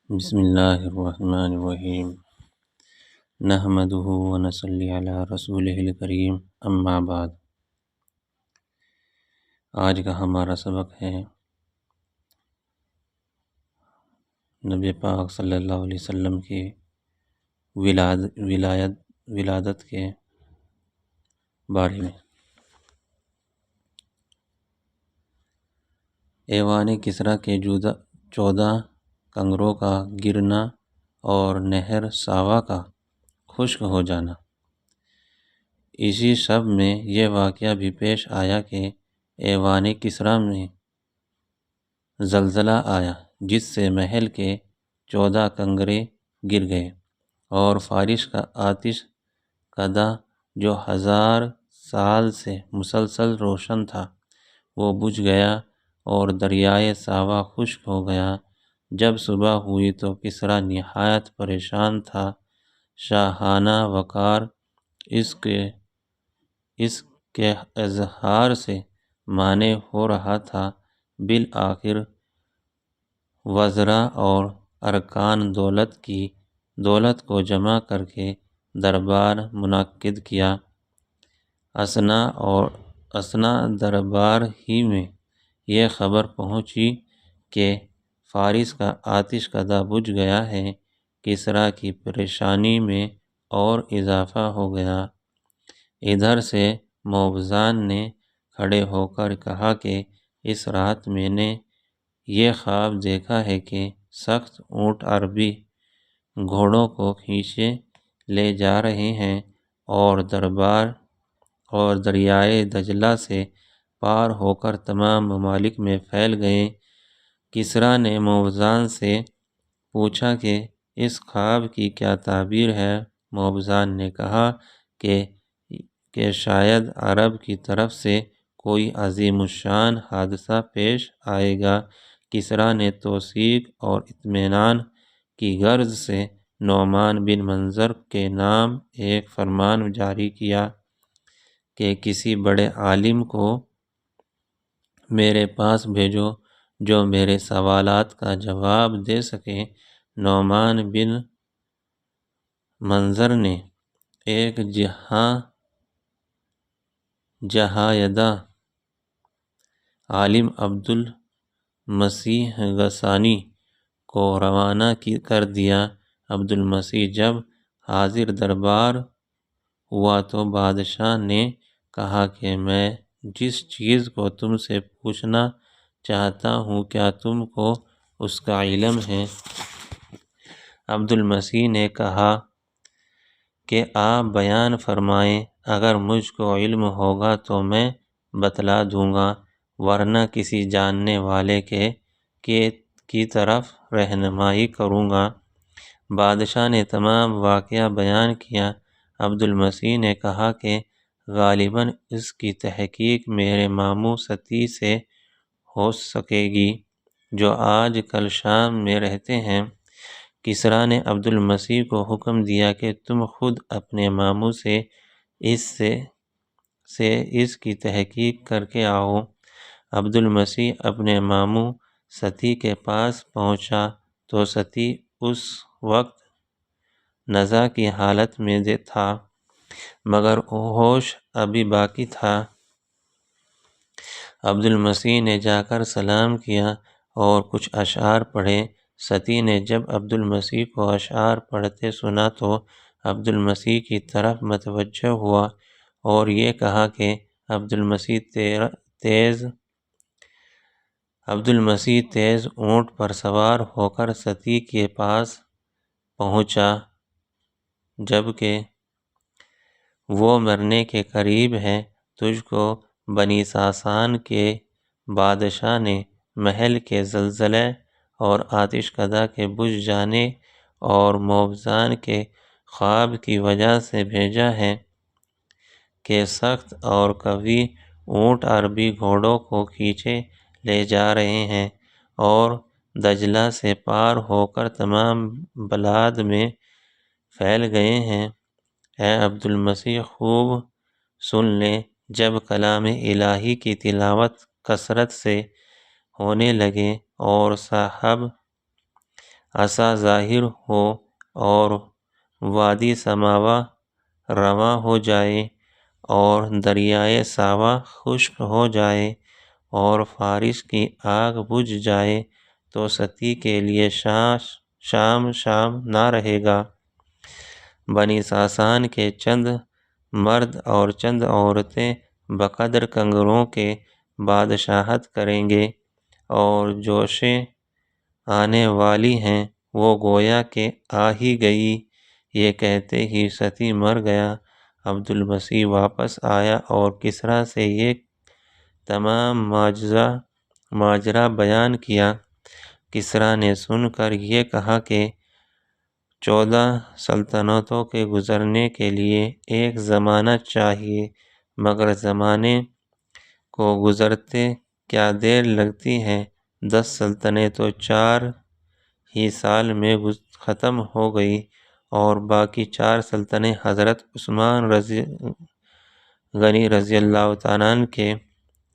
بسم اللہ الرحمن الرحیم نحمدہ ونصلی علی رسولہ الکریم اما بعد۔ آج کا ہمارا سبق ہے نبی پاک صلی اللہ علیہ وسلم کی ولادت کے بارے میں۔ ایوان کسریٰ کے 14 کنگروں کا گرنا اور نہر ساوا کا خشک ہو جانا۔ اسی شب میں یہ واقعہ بھی پیش آیا کہ ایوان کسریٰ میں زلزلہ آیا، جس سے محل کے 14 کنگرے گر گئے اور فارس کا آتش کدہ جو 1000 سال سے مسلسل روشن تھا وہ بجھ گیا اور دریائے ساوا خشک ہو گیا۔ جب صبح ہوئی تو کسریٰ نہایت پریشان تھا، شاہانہ وقار اس کے اظہار سے مانع ہو رہا تھا۔ بالآخر وزراء اور ارکان دولت کو جمع کر کے دربار منعقد کیا۔ اثناء دربار ہی میں یہ خبر پہنچی کہ فارس کا آتش کدہ بجھ گیا ہے۔ کسریٰ کی پریشانی میں اور اضافہ ہو گیا۔ ادھر سے موبزان نے کھڑے ہو کر کہا کہ اس رات میں نے یہ خواب دیکھا ہے کہ سخت اونٹ عربی گھوڑوں کو کھینچے لے جا رہے ہیں اور دریائے دجلہ سے پار ہو کر تمام ممالک میں پھیل گئے۔ کسریٰ نے موبزان سے پوچھا کہ اس خواب کی کیا تعبیر ہے؟ موبزان نے کہا کہ شاید عرب کی طرف سے کوئی عظیم الشان حادثہ پیش آئے گا۔ کسریٰ نے توثیق اور اطمینان کی غرض سے نعمان بن منظر کے نام ایک فرمان جاری کیا کہ کسی بڑے عالم کو میرے پاس بھیجو جو میرے سوالات کا جواب دے سکے۔ نعمان بن منظر نے ایک جہایدہ عالم عبدالمسیح غسانی کو روانہ کر دیا۔ عبدالمسیح جب حاضر دربار ہوا تو بادشاہ نے کہا کہ میں جس چیز کو تم سے پوچھنا چاہتا ہوں کیا تم کو اس کا علم ہے؟ عبدالمسیح نے کہا کہ آپ بیان فرمائیں، اگر مجھ کو علم ہوگا تو میں بتلا دوں گا، ورنہ کسی جاننے والے کی طرف رہنمائی کروں گا۔ بادشاہ نے تمام واقعہ بیان کیا۔ عبدالمسیح نے کہا کہ غالباً اس کی تحقیق میرے ماموں ستی سے ہو سکے گی جو آج کل شام میں رہتے ہیں۔ کسریٰ نے عبدالمسیح کو حکم دیا کہ تم خود اپنے ماموں سے اس کی تحقیق کر کے آؤ۔ عبدالمسیح اپنے ماموں ستی کے پاس پہنچا تو ستی اس وقت نزع کی حالت میں تھا مگر ہوش ابھی باقی تھا۔ عبدالمسیح نے جا کر سلام کیا اور کچھ اشعار پڑھے۔ ستی نے جب عبدالمسیح کو اشعار پڑھتے سنا تو عبدالمسیح کی طرف متوجہ ہوا اور یہ کہا کہ عبدالمسیح تیز اونٹ پر سوار ہو کر ستی کے پاس پہنچا جبکہ وہ مرنے کے قریب ہے۔ تجھ کو بنی ساسان کے بادشاہ نے محل کے زلزلے اور آتش کدہ کے بجھ جانے اور موبزان کے خواب کی وجہ سے بھیجا ہے کہ سخت اور قوی اونٹ عربی گھوڑوں کو کھینچے لے جا رہے ہیں اور دجلہ سے پار ہو کر تمام بلاد میں پھیل گئے ہیں۔ اے عبدالمسیح خوب سن لے، جب کلام الہی کی تلاوت کثرت سے ہونے لگے اور صاحب عصا ظاہر ہو اور وادی سماوا رواں ہو جائے اور دریائے ساوا خشک ہو جائے اور فارس کی آگ بجھ جائے تو ستی کے لیے شام نہ رہے گا۔ بنی ساسان کے چند مرد اور چند عورتیں بقدر کنگروں کے بادشاہت کریں گے، اور جوشیں آنے والی ہیں وہ گویا کہ آ ہی گئی۔ یہ کہتے ہی ستی مر گیا۔ عبد المسیح واپس آیا اور کسریٰ سے یہ تمام ماجرا بیان کیا۔ کسریٰ نے سن کر یہ کہا کہ 14 سلطنتوں کے گزرنے کے لیے ایک زمانہ چاہیے، مگر زمانے کو گزرتے کیا دیر لگتی ہے؟ 10 سلطنتیں تو 4 ہی سال میں ختم ہو گئی، اور باقی 4 سلطنتیں حضرت عثمان غنی رضی اللہ تعالیٰ عنہ کے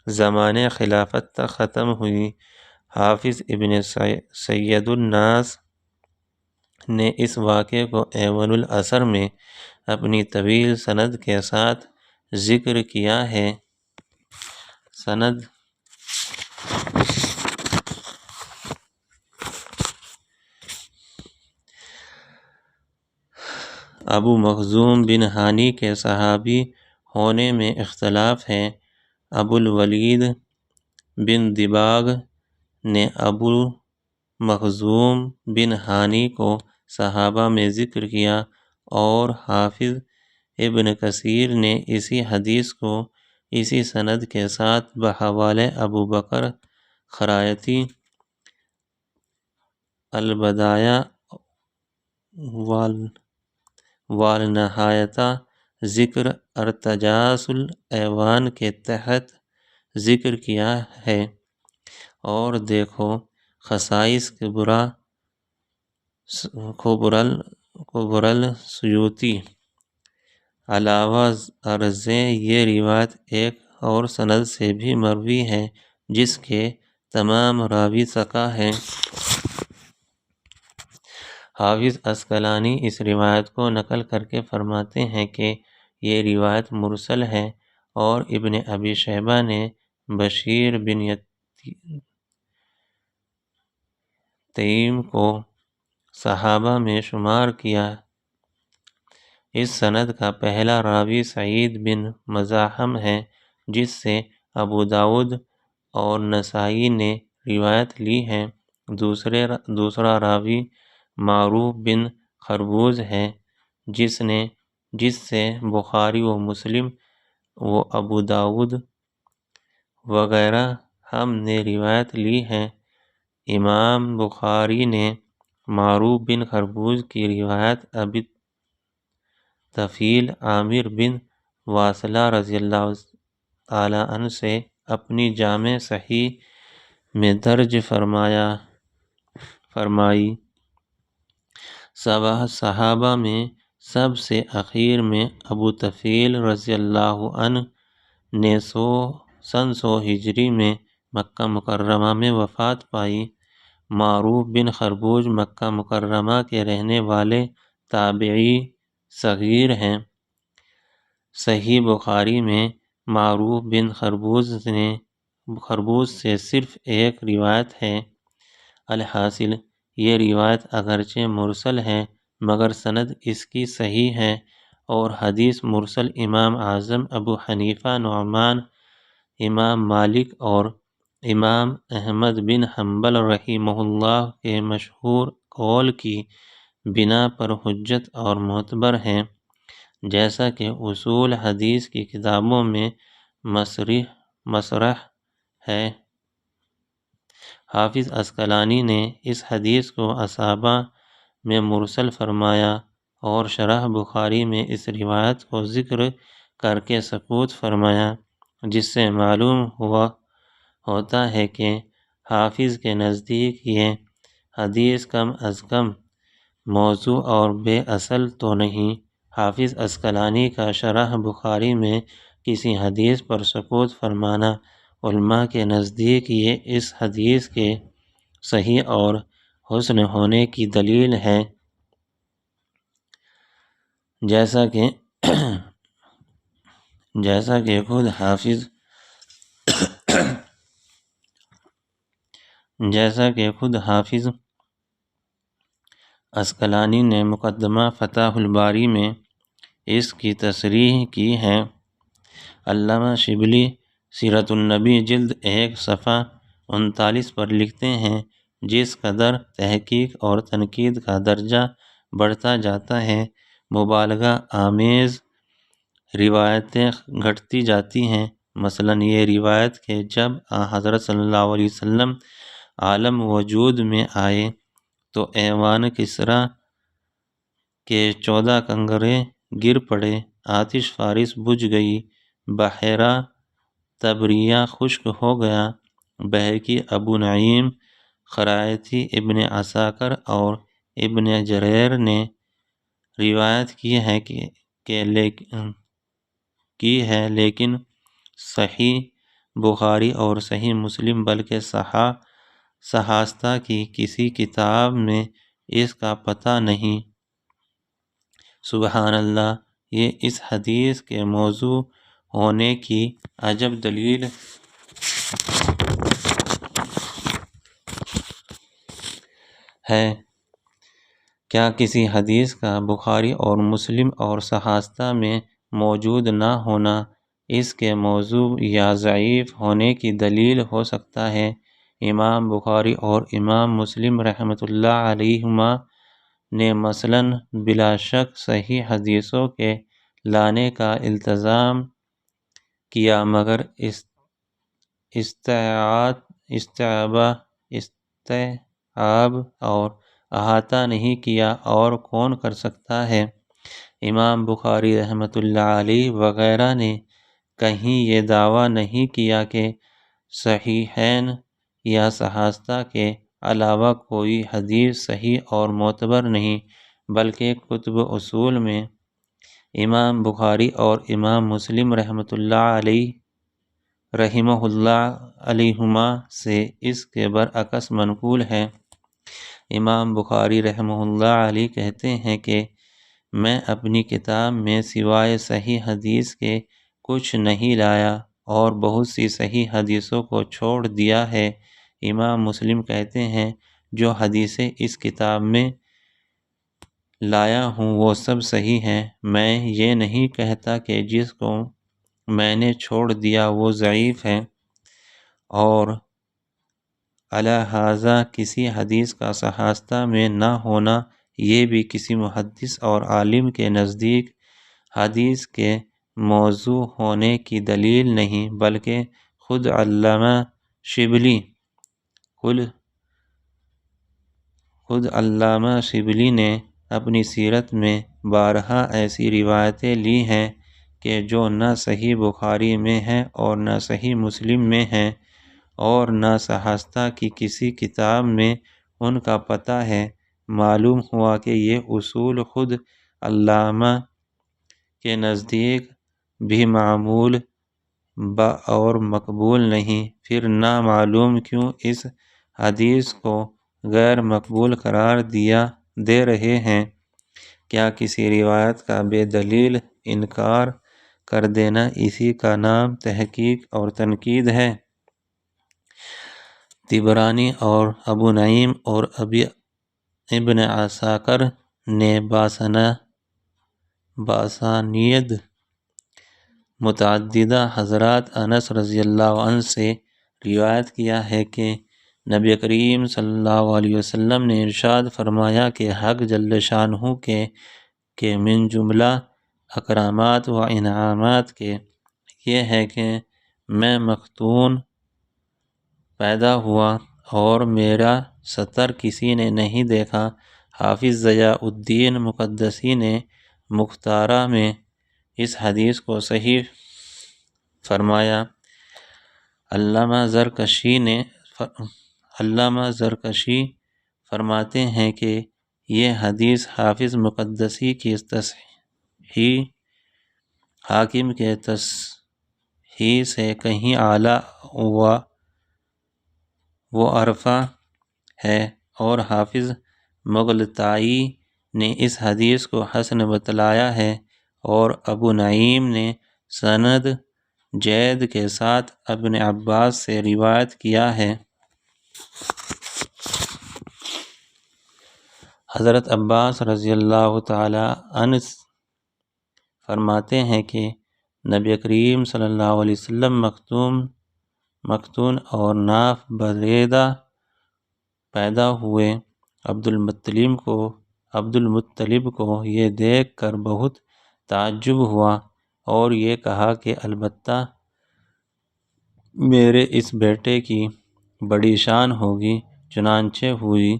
زمانے خلافت تک ختم ہوئی۔ حافظ ابن سید الناس نے اس واقعے کو ایوان الاثر میں اپنی طویل سند کے ساتھ ذکر کیا ہے۔ سند ابو مخزوم بن ہانی کے صحابی ہونے میں اختلاف ہے۔ ابو الولید بن دباغ نے ابو مخزوم بن ہانی کو صحابہ میں ذکر کیا، اور حافظ ابن کثیر نے اسی حدیث کو اسی سند کے ساتھ بحوالہ ابو بکر خرائطی البدایہ والنہایہ ذکر ارتجاز الایوان کے تحت ذکر کیا ہے۔ اور دیکھو خصائص کبر السیوطی۔ علاوہ ازیں یہ روایت ایک اور سند سے بھی مروی ہے جس کے تمام راوی ثقہ ہیں۔ حافظ عسقلانی اس روایت کو نقل کرکے فرماتے ہیں کہ یہ روایت مرسل ہے، اور ابن ابی شیبہ نے بشیر بن یتیم کو صحابہ میں شمار کیا۔ اس سند کا پہلا راوی سعید بن مزاحم ہے، جس سے ابو داؤد اور نسائی نے روایت لی ہے۔ دوسرا راوی معروف بن خربوز ہے، جس سے بخاری و مسلم و ابو داؤد وغیرہ ہم نے روایت لی ہے۔ امام بخاری نے معروف بن خربوز کی روایت ابی طفیل عامر بن واصلہ رضی اللہ تعالیٰ عنہ سے اپنی جامع صحیح میں درج فرمائی۔ صحابہ میں سب سے اخیر میں ابو طفیل رضی اللہ عنہ نے 100 ہجری میں مکہ مکرمہ میں وفات پائی۔ معروف بن خربوز مکہ مکرمہ کے رہنے والے تابعی صغیر ہیں۔ صحیح بخاری میں معروف بن خربوز سے صرف ایک روایت ہے۔ الحاصل یہ روایت اگرچہ مرسل ہے مگر سند اس کی صحیح ہے، اور حدیث مرسل امام اعظم ابو حنیفہ نعمان، امام مالک اور امام احمد بن حنبل رحمہ اللہ کے مشہور قول کی بنا پر حجت اور معتبر ہیں، جیسا کہ اصول حدیث کی کتابوں میں مصرح ہے۔ حافظ عسقلانی نے اس حدیث کو اصابہ میں مرسل فرمایا، اور شرح بخاری میں اس روایت کو ذکر کرکے سکوت فرمایا، جس سے معلوم ہوتا ہے کہ حافظ کے نزدیک یہ حدیث کم از کم موضوع اور بے اصل تو نہیں۔ حافظ عسقلانی کا شرح بخاری میں کسی حدیث پر سکوت فرمانا علماء کے نزدیک یہ اس حدیث کے صحیح اور حسن ہونے کی دلیل ہے، جیسا کہ خود حافظ عسقلانی نے مقدمہ فتح الباری میں اس کی تصریح کی ہے۔ علامہ شبلی سیرت النبی جلد 1 صفحہ 39 پر لکھتے ہیں، جس قدر تحقیق اور تنقید کا درجہ بڑھتا جاتا ہے، مبالغہ آمیز روایتیں گھٹتی جاتی ہیں۔ مثلاً یہ روایت کہ جب حضرت صلی اللہ علیہ وسلم عالم وجود میں آئے تو ایوان کسریٰ کے 14 کنگرے گر پڑے، آتش فارس بجھ گئی، بحیرہ طبریہ خشک ہو گیا۔ بہقی، ابو نعیم خرائطی، ابن عساکر اور ابن جریر نے روایت کی ہے لیکن صحیح بخاری اور صحیح مسلم بلکہ صحاستہ کی کسی کتاب میں اس کا پتہ نہیں۔ سبحان اللہ، یہ اس حدیث کے موضوع ہونے کی عجب دلیل ہے۔ کیا کسی حدیث کا بخاری اور مسلم اور صحاستہ میں موجود نہ ہونا اس کے موضوع یا ضعیف ہونے کی دلیل ہو سکتا ہے؟ امام بخاری اور امام مسلم رحمۃ اللہ علیہما نے مثلاً بلا شک صحیح حدیثوں کے لانے کا التزام کیا، مگر استیعاب اور احاطہ نہیں کیا، اور کون کر سکتا ہے؟ امام بخاری رحمۃ اللہ علیہ وغیرہ نے کہیں یہ دعویٰ نہیں کیا کہ صحیحین یا صحاستہ کے علاوہ کوئی حدیث صحیح اور معتبر نہیں، بلکہ کتب اصول میں امام بخاری اور امام مسلم رحمۃ اللہ علیہما سے اس کے برعکس منقول ہے۔ امام بخاری رحمہ اللہ علیہ کہتے ہیں کہ میں اپنی کتاب میں سوائے صحیح حدیث کے کچھ نہیں لایا اور بہت سی صحیح حدیثوں کو چھوڑ دیا ہے۔ امام مسلم کہتے ہیں جو حدیثیں اس کتاب میں لایا ہوں وہ سب صحیح ہیں، میں یہ نہیں کہتا کہ جس کو میں نے چھوڑ دیا وہ ضعیف ہے، اور لہٰذا کسی حدیث کا صحاستہ میں نہ ہونا یہ بھی کسی محدث اور عالم کے نزدیک حدیث کے موضوع ہونے کی دلیل نہیں، بلکہ خود علامہ شبلی نے اپنی سیرت میں بارہا ایسی روایتیں لی ہیں کہ جو نہ صحیح بخاری میں ہیں اور نہ صحیح مسلم میں ہیں اور نہ صحاستہ کی کسی کتاب میں ان کا پتہ ہے۔ معلوم ہوا کہ یہ اصول خود علامہ کے نزدیک بھی معمول اور مقبول نہیں، پھر نہ معلوم کیوں اس حدیث کو غیر مقبول قرار دے رہے ہیں۔ کیا کسی روایت کا بے دلیل انکار کر دینا اسی کا نام تحقیق اور تنقید ہے؟ طبرانی اور ابو نعیم اور ابن عساکر نے باسانید متعددہ حضرات انس رضی اللہ عنہ سے روایت کیا ہے کہ نبی کریم صلی اللہ علیہ وسلم نے ارشاد فرمایا کہ حق جل شانہ کے من جملہ اکرامات و انعامات کے یہ ہے کہ میں مختون پیدا ہوا اور میرا سطر کسی نے نہیں دیکھا۔ حافظ ضیاء الدین مقدسی نے مختارہ میں اس حدیث کو صحیح فرمایا۔ علامہ زرکشی فرماتے ہیں کہ یہ حدیث حافظ مقدسی کی تصحیح حاکم کے تصحیح سے کہیں اعلیٰ و ارفع ہے، اور حافظ مغلطائی نے اس حدیث کو حسن بتلایا ہے، اور ابو نعیم نے سند جید کے ساتھ ابن عباس سے روایت کیا ہے۔ حضرت عباس رضی اللہ تعالی عنہ فرماتے ہیں کہ نبی کریم صلی اللہ علیہ وسلم مختون اور ناف بریدہ پیدا ہوئے۔ عبد المطلب کو یہ دیکھ کر بہت تعجب ہوا اور یہ کہا کہ البتہ میرے اس بیٹے کی بڑی شان ہوگی، چنانچہ ہوئی۔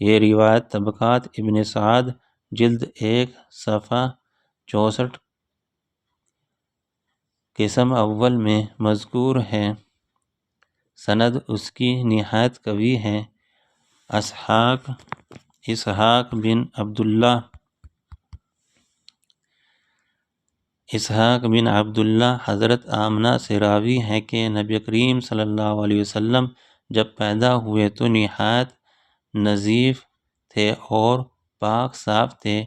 یہ روایت طبقات ابن سعد جلد 1 صفحہ 64 قسم اول میں مذکور ہے۔ سند اس کی نہایت قوی ہے۔ اسحاق بن عبداللہ حضرت آمنہ سے راوی ہیں کہ نبی کریم صلی اللہ علیہ وسلم جب پیدا ہوئے تو نہایت نظیف تھے اور پاک صاف تھے،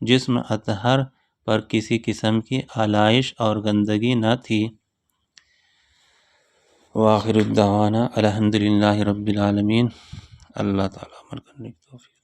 جسم اطہر پر کسی قسم کی آلائش اور گندگی نہ تھی۔ وآخر الدعوانا الحمدللہ رب العالمین۔ اللہ تعالیٰ عمل کرنے کی توفیق۔